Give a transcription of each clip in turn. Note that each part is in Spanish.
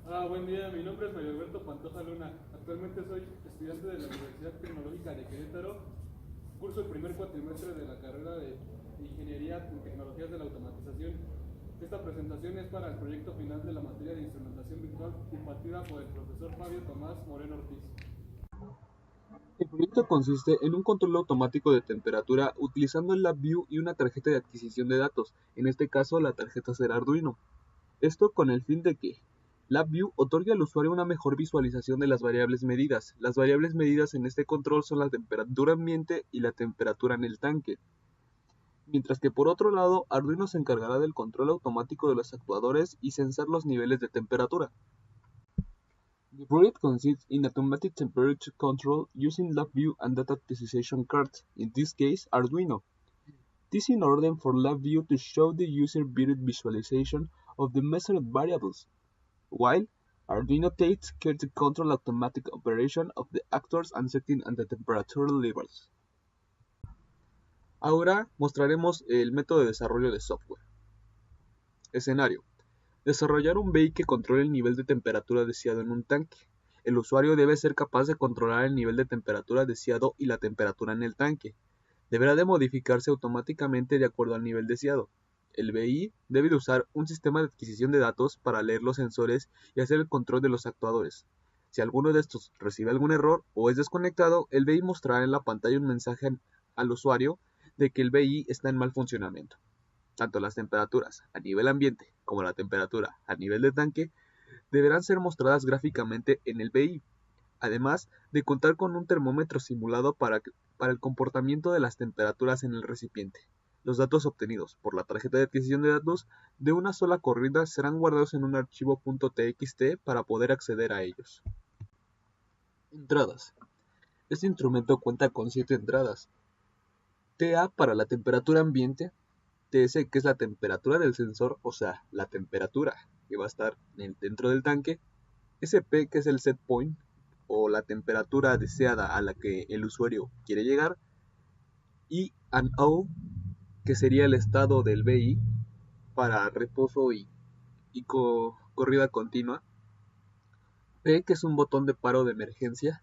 Buen día, mi nombre es Mario Alberto Pantoja Luna. Actualmente soy estudiante de la Universidad Tecnológica de Querétaro. Curso el primer cuatrimestre de la carrera de Ingeniería en Tecnologías de la Automatización. Esta presentación es para el proyecto final de la materia de instrumentación virtual impartida por el profesor Fabio Tomás Moreno Ortiz. El proyecto consiste en un control automático de temperatura utilizando el LabVIEW y una tarjeta de adquisición de datos, en este caso la tarjeta será Arduino. Esto con el fin de que LabVIEW otorgue al usuario una mejor visualización de las variables medidas. Las variables medidas en este control son la temperatura ambiente y la temperatura en el tanque. Mientras que por otro lado, Arduino se encargará del control automático de los actuadores y censar los niveles de temperatura. The project consists in automatic temperature control using LabVIEW and data acquisition cards, in this case Arduino. This in order for LabVIEW to show the user better visualization of the measured variables, while Arduino takes care to control automatic operation of the actors and setting and the temperature levels. Ahora mostraremos el método de desarrollo de software. Escenario. Desarrollar un BI que controle el nivel de temperatura deseado en un tanque. El usuario debe ser capaz de controlar el nivel de temperatura deseado y la temperatura en el tanque. Deberá de modificarse automáticamente de acuerdo al nivel deseado. El BI debe de usar un sistema de adquisición de datos para leer los sensores y hacer el control de los actuadores. Si alguno de estos recibe algún error o es desconectado, el BI mostrará en la pantalla un mensaje al usuario de que el BI está en mal funcionamiento. Tanto las temperaturas a nivel ambiente como la temperatura a nivel de tanque deberán ser mostradas gráficamente en el BI, además de contar con un termómetro simulado para el comportamiento de las temperaturas en el recipiente. Los datos obtenidos por la tarjeta de adquisición de datos de una sola corrida serán guardados en un archivo .txt para poder acceder a ellos. Entradas. Este instrumento cuenta con 7 entradas. TA para la temperatura ambiente, TS que es la temperatura del sensor, o sea, la temperatura que va a estar dentro del tanque, SP que es el set point o la temperatura deseada a la que el usuario quiere llegar, y O que sería el estado del BI para reposo y corrida continua, P que es un botón de paro de emergencia,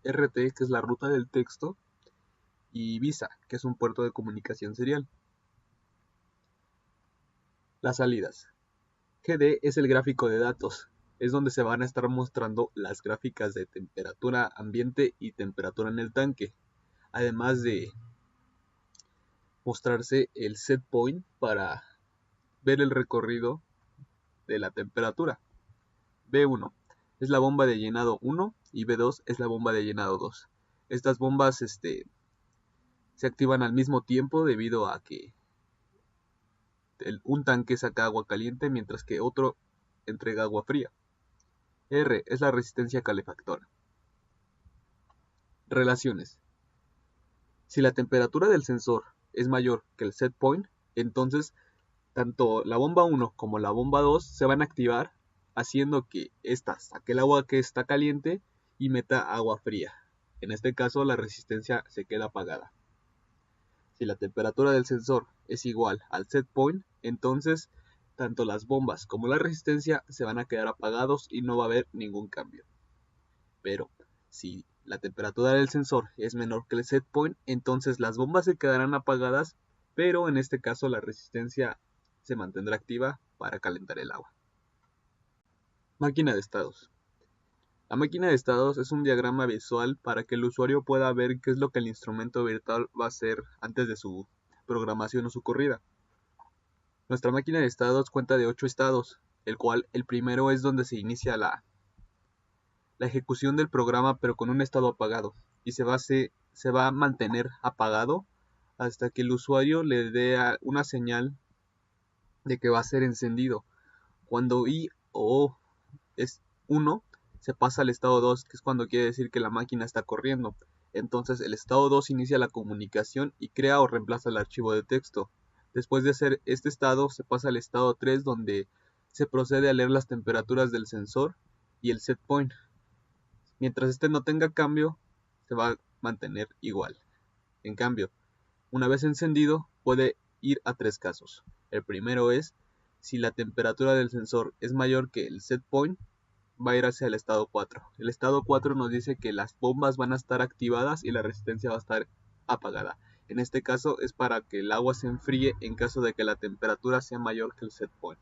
RT que es la ruta del texto y Visa que es un puerto de comunicación serial. Las salidas. GD es el gráfico de datos, es donde se van a estar mostrando las gráficas de temperatura ambiente y temperatura en el tanque, además de mostrarse el set point para ver el recorrido de la temperatura. B1 es la bomba de llenado 1 y B2 es la bomba de llenado 2. Estas bombas se activan al mismo tiempo debido a que un tanque saca agua caliente mientras que otro entrega agua fría. R es la resistencia calefactora. Relaciones. Si la temperatura del sensor es mayor que el set point, entonces tanto la bomba 1 como la bomba 2 se van a activar haciendo que ésta saque el agua que está caliente y meta agua fría. En este caso la resistencia se queda apagada. Si la temperatura del sensor es igual al set point, entonces tanto las bombas como la resistencia se van a quedar apagados y no va a haber ningún cambio. Pero si la temperatura del sensor es menor que el set point, entonces las bombas se quedarán apagadas, pero en este caso la resistencia se mantendrá activa para calentar el agua. Máquina de estados. La máquina de estados es un diagrama visual para que el usuario pueda ver qué es lo que el instrumento virtual va a hacer antes de su programación o su corrida. Nuestra máquina de estados cuenta de 8 estados, el cual el primero es donde se inicia la ejecución del programa pero con un estado apagado y se va a mantener apagado hasta que el usuario le dé una señal de que va a ser encendido. Cuando I o O es 1, se pasa al estado 2, que es cuando quiere decir que la máquina está corriendo. Entonces el estado 2 inicia la comunicación y crea o reemplaza el archivo de texto. Después de hacer este estado, se pasa al estado 3, donde se procede a leer las temperaturas del sensor y el set point. Mientras este no tenga cambio, se va a mantener igual. En cambio, una vez encendido, puede ir a 3 casos. El primero es si la temperatura del sensor es mayor que el set point, va a ir hacia el estado 4. El estado 4 nos dice que las bombas van a estar activadas y la resistencia va a estar apagada. En este caso es para que el agua se enfríe en caso de que la temperatura sea mayor que el set point.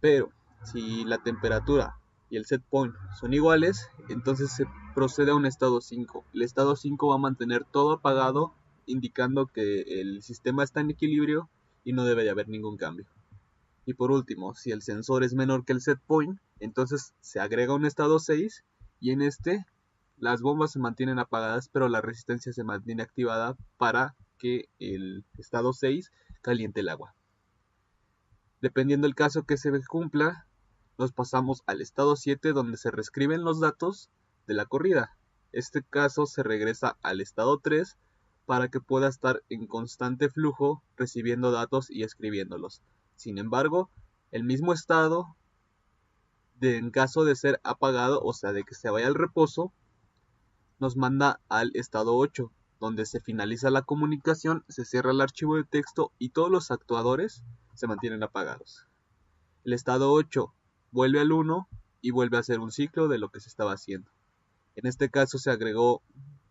Pero si la temperatura y el set point son iguales, entonces se procede a un estado 5. El estado 5 va a mantener todo apagado, indicando que el sistema está en equilibrio y no debe de haber ningún cambio. Y por último, si el sensor es menor que el set point, entonces se agrega un estado 6 y en este las bombas se mantienen apagadas, pero la resistencia se mantiene activada para que el estado 6 caliente el agua. Dependiendo del caso que se cumpla, nos pasamos al estado 7 donde se reescriben los datos de la corrida. Este caso se regresa al estado 3 para que pueda estar en constante flujo recibiendo datos y escribiéndolos. Sin embargo, el mismo estado, en caso de ser apagado, o sea, de que se vaya al reposo, nos manda al estado 8, donde se finaliza la comunicación, se cierra el archivo de texto y todos los actuadores se mantienen apagados. El estado 8 vuelve al 1 y vuelve a hacer un ciclo de lo que se estaba haciendo. En este caso se agregó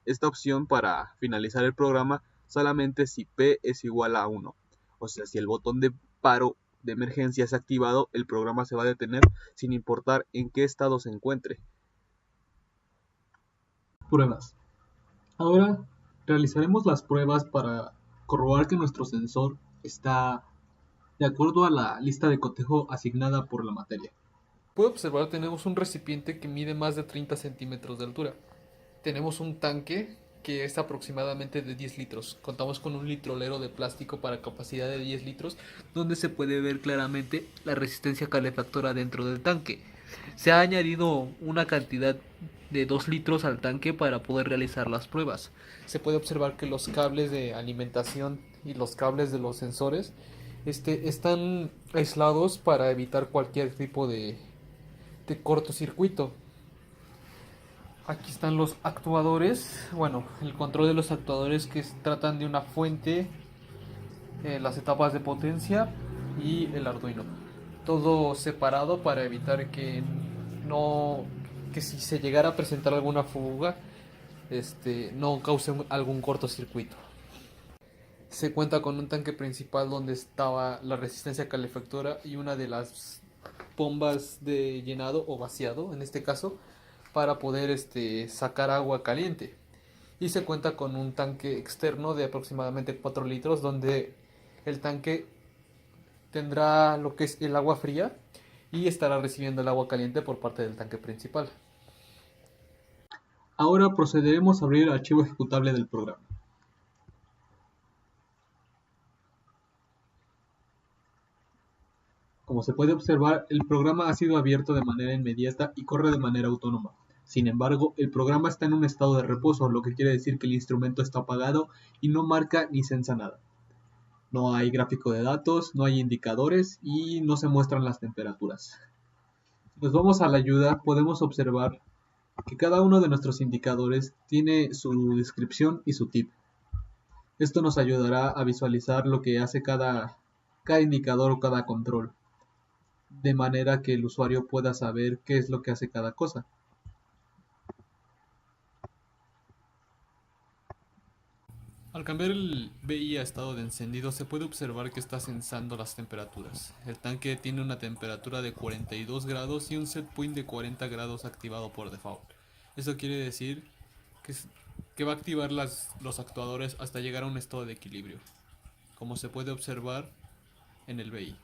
esta opción para finalizar el programa solamente si P es igual a 1. O sea, si el botón de paro de emergencia es activado, el programa se va a detener sin importar en qué estado se encuentre. Pruebas. Ahora realizaremos las pruebas para corroborar que nuestro sensor está de acuerdo a la lista de cotejo asignada por la materia. Puedo observar, tenemos un recipiente que mide más de 30 centímetros de altura. Tenemos un tanque que es aproximadamente de 10 litros. Contamos con un litrolero de plástico para capacidad de 10 litros, donde se puede ver claramente la resistencia calefactora dentro del tanque. Se ha añadido una cantidad de 2 litros al tanque para poder realizar las pruebas. Se puede observar que los cables de alimentación y los cables de los sensores están aislados para evitar cualquier tipo de cortocircuito. Aquí están los actuadores, bueno, el control de los actuadores que tratan de una fuente, las etapas de potencia y el Arduino. Todo separado para evitar que si se llegara a presentar alguna fuga, no cause algún cortocircuito. Se cuenta con un tanque principal donde estaba la resistencia calefactora y una de las bombas de llenado o vaciado, en este caso, para poder sacar agua caliente. Y se cuenta con un tanque externo de aproximadamente 4 litros, donde el tanque tendrá lo que es el agua fría y estará recibiendo el agua caliente por parte del tanque principal. Ahora procederemos a abrir el archivo ejecutable del programa. Como se puede observar, el programa ha sido abierto de manera inmediata y corre de manera autónoma. Sin embargo, el programa está en un estado de reposo, lo que quiere decir que el instrumento está apagado y no marca ni sensa nada. No hay gráfico de datos, no hay indicadores y no se muestran las temperaturas. Si nos vamos a la ayuda, podemos observar que cada uno de nuestros indicadores tiene su descripción y su tip. Esto nos ayudará a visualizar lo que hace cada indicador o cada control, de manera que el usuario pueda saber qué es lo que hace cada cosa. Al cambiar el BI a estado de encendido, se puede observar que está sensando las temperaturas. El tanque tiene una temperatura de 42 grados y un set point de 40 grados activado por default. Eso quiere decir que va a activar los actuadores hasta llegar a un estado de equilibrio, como se puede observar en el BI.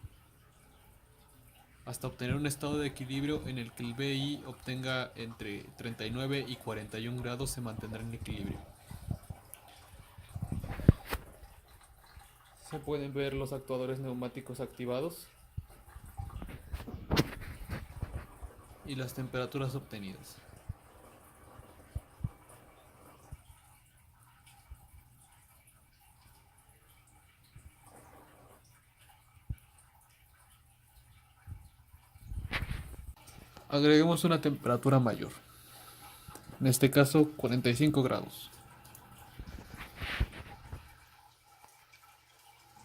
Hasta obtener un estado de equilibrio en el que el BI obtenga entre 39 y 41 grados, se mantendrá en equilibrio. Se pueden ver los actuadores neumáticos activados y las temperaturas obtenidas. Agreguemos una temperatura mayor, en este caso 45 grados.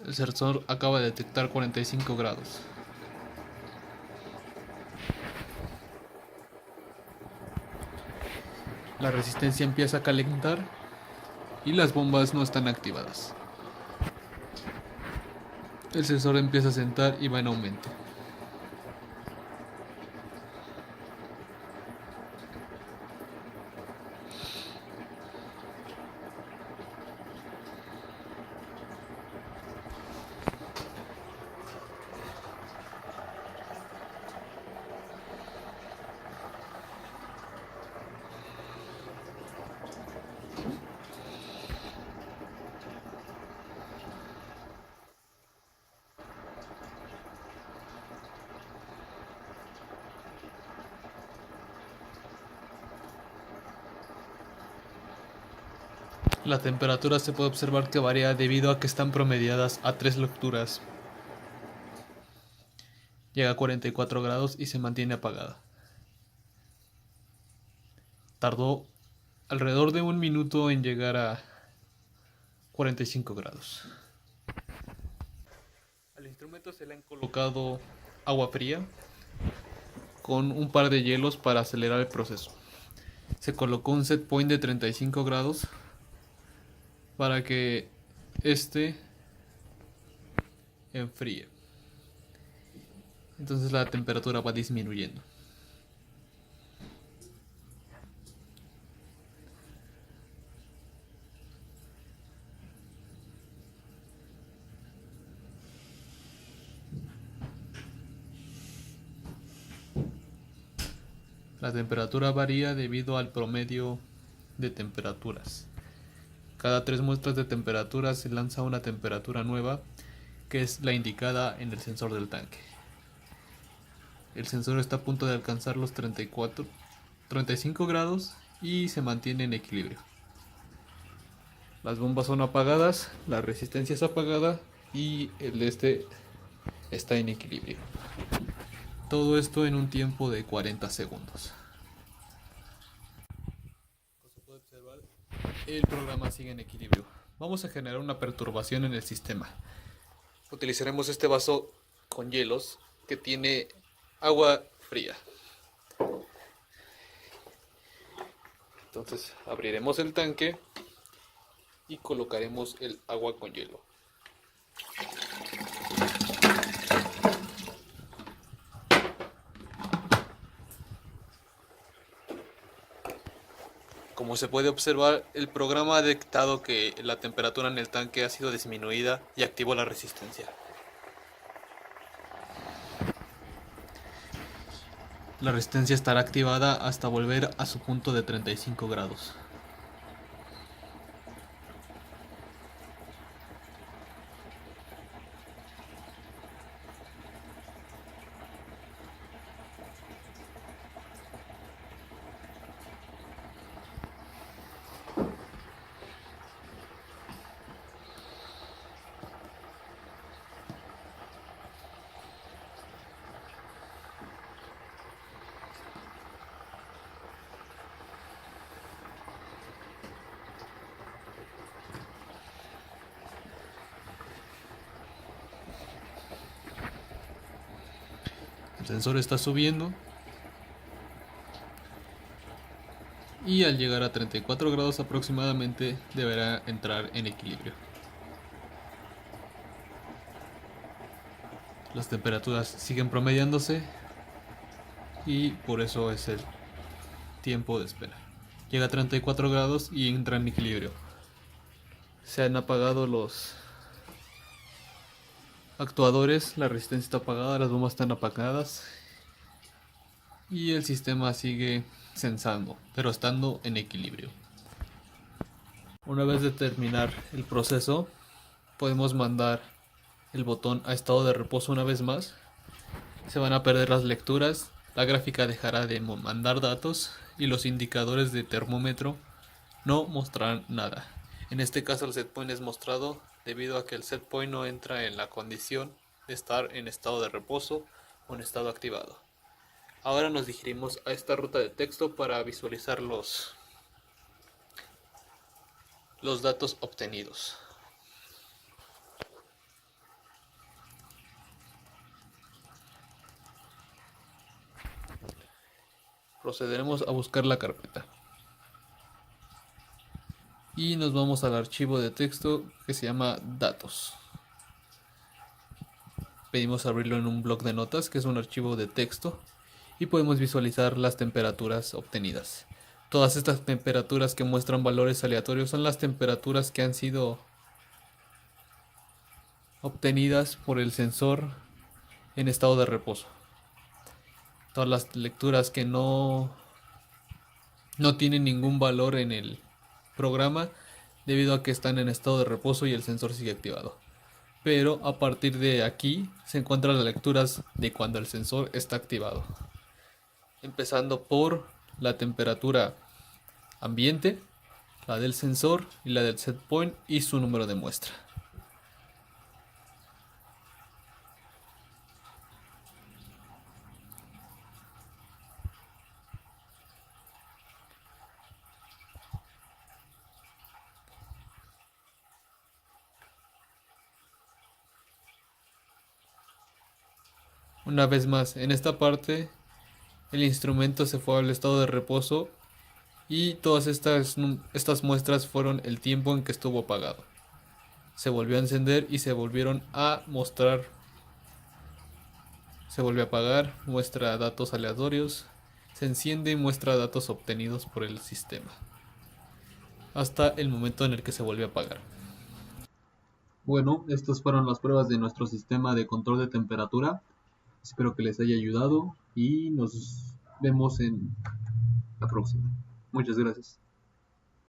El sensor acaba de detectar 45 grados. La resistencia empieza a calentar y las bombas no están activadas. El sensor empieza a sentar y va en aumento. La temperatura se puede observar que varía debido a que están promediadas a 3 lecturas. Llega a 44 grados y se mantiene apagada. Tardó alrededor de 1 minuto en llegar a 45 grados. Al instrumento se le han colocado agua fría con un par de hielos para acelerar el proceso. Se colocó un set point de 35 grados para que este enfríe. Entonces la temperatura va disminuyendo. La temperatura varía debido al promedio de temperaturas. Cada 3 muestras de temperatura se lanza una temperatura nueva, que es la indicada en el sensor del tanque. El sensor está a punto de alcanzar los 35 grados y se mantiene en equilibrio. Las bombas son apagadas, la resistencia es apagada y el está en equilibrio. Todo esto en un tiempo de 40 segundos. Como se puede observar, el programa sigue en equilibrio. Vamos a generar una perturbación en el sistema. Utilizaremos este vaso con hielos que tiene agua fría. Entonces abriremos el tanque y colocaremos el agua con hielo. Como se puede observar, el programa ha detectado que la temperatura en el tanque ha sido disminuida y activó la resistencia. La resistencia estará activada hasta volver a su punto de 35 grados. El sensor está subiendo y al llegar a 34 grados aproximadamente deberá entrar en equilibrio. Las temperaturas siguen promediándose y por eso es el tiempo de espera. Llega a 34 grados y entra en equilibrio. Se han apagado los actuadores, la resistencia está apagada, las bombas están apagadas y el sistema sigue sensando, pero estando en equilibrio. Una vez de terminar el proceso, podemos mandar el botón a estado de reposo una vez más. Se van a perder las lecturas, la gráfica dejará de mandar datos y los indicadores de termómetro no mostrarán nada. En este caso el setpoint es mostrado debido a que el setpoint no entra en la condición de estar en estado de reposo o en estado activado. Ahora nos dirigimos a esta ruta de texto para visualizar los datos obtenidos. Procederemos a buscar la carpeta. y nos vamos al archivo de texto que se llama datos. Pedimos abrirlo en un bloc de notas, que es un archivo de texto, y podemos visualizar las temperaturas obtenidas. Todas estas temperaturas que muestran valores aleatorios son las temperaturas que han sido obtenidas por el sensor en estado de reposo. Todas las lecturas que no tienen ningún valor en el programa debido a que están en estado de reposo y el sensor sigue activado. Pero a partir de aquí se encuentran las lecturas de cuando el sensor está activado, empezando por la temperatura ambiente, la del sensor y la del set point y su número de muestra. Una vez más, en esta parte el instrumento se fue al estado de reposo y todas estas muestras fueron el tiempo en que estuvo apagado. Se volvió a encender y se volvieron a mostrar. Se volvió a apagar, muestra datos aleatorios, se enciende y muestra datos obtenidos por el sistema, hasta el momento en el que se vuelve a apagar. Bueno, estas fueron las pruebas de nuestro sistema de control de temperatura. Espero que les haya ayudado y nos vemos en la próxima. Muchas gracias.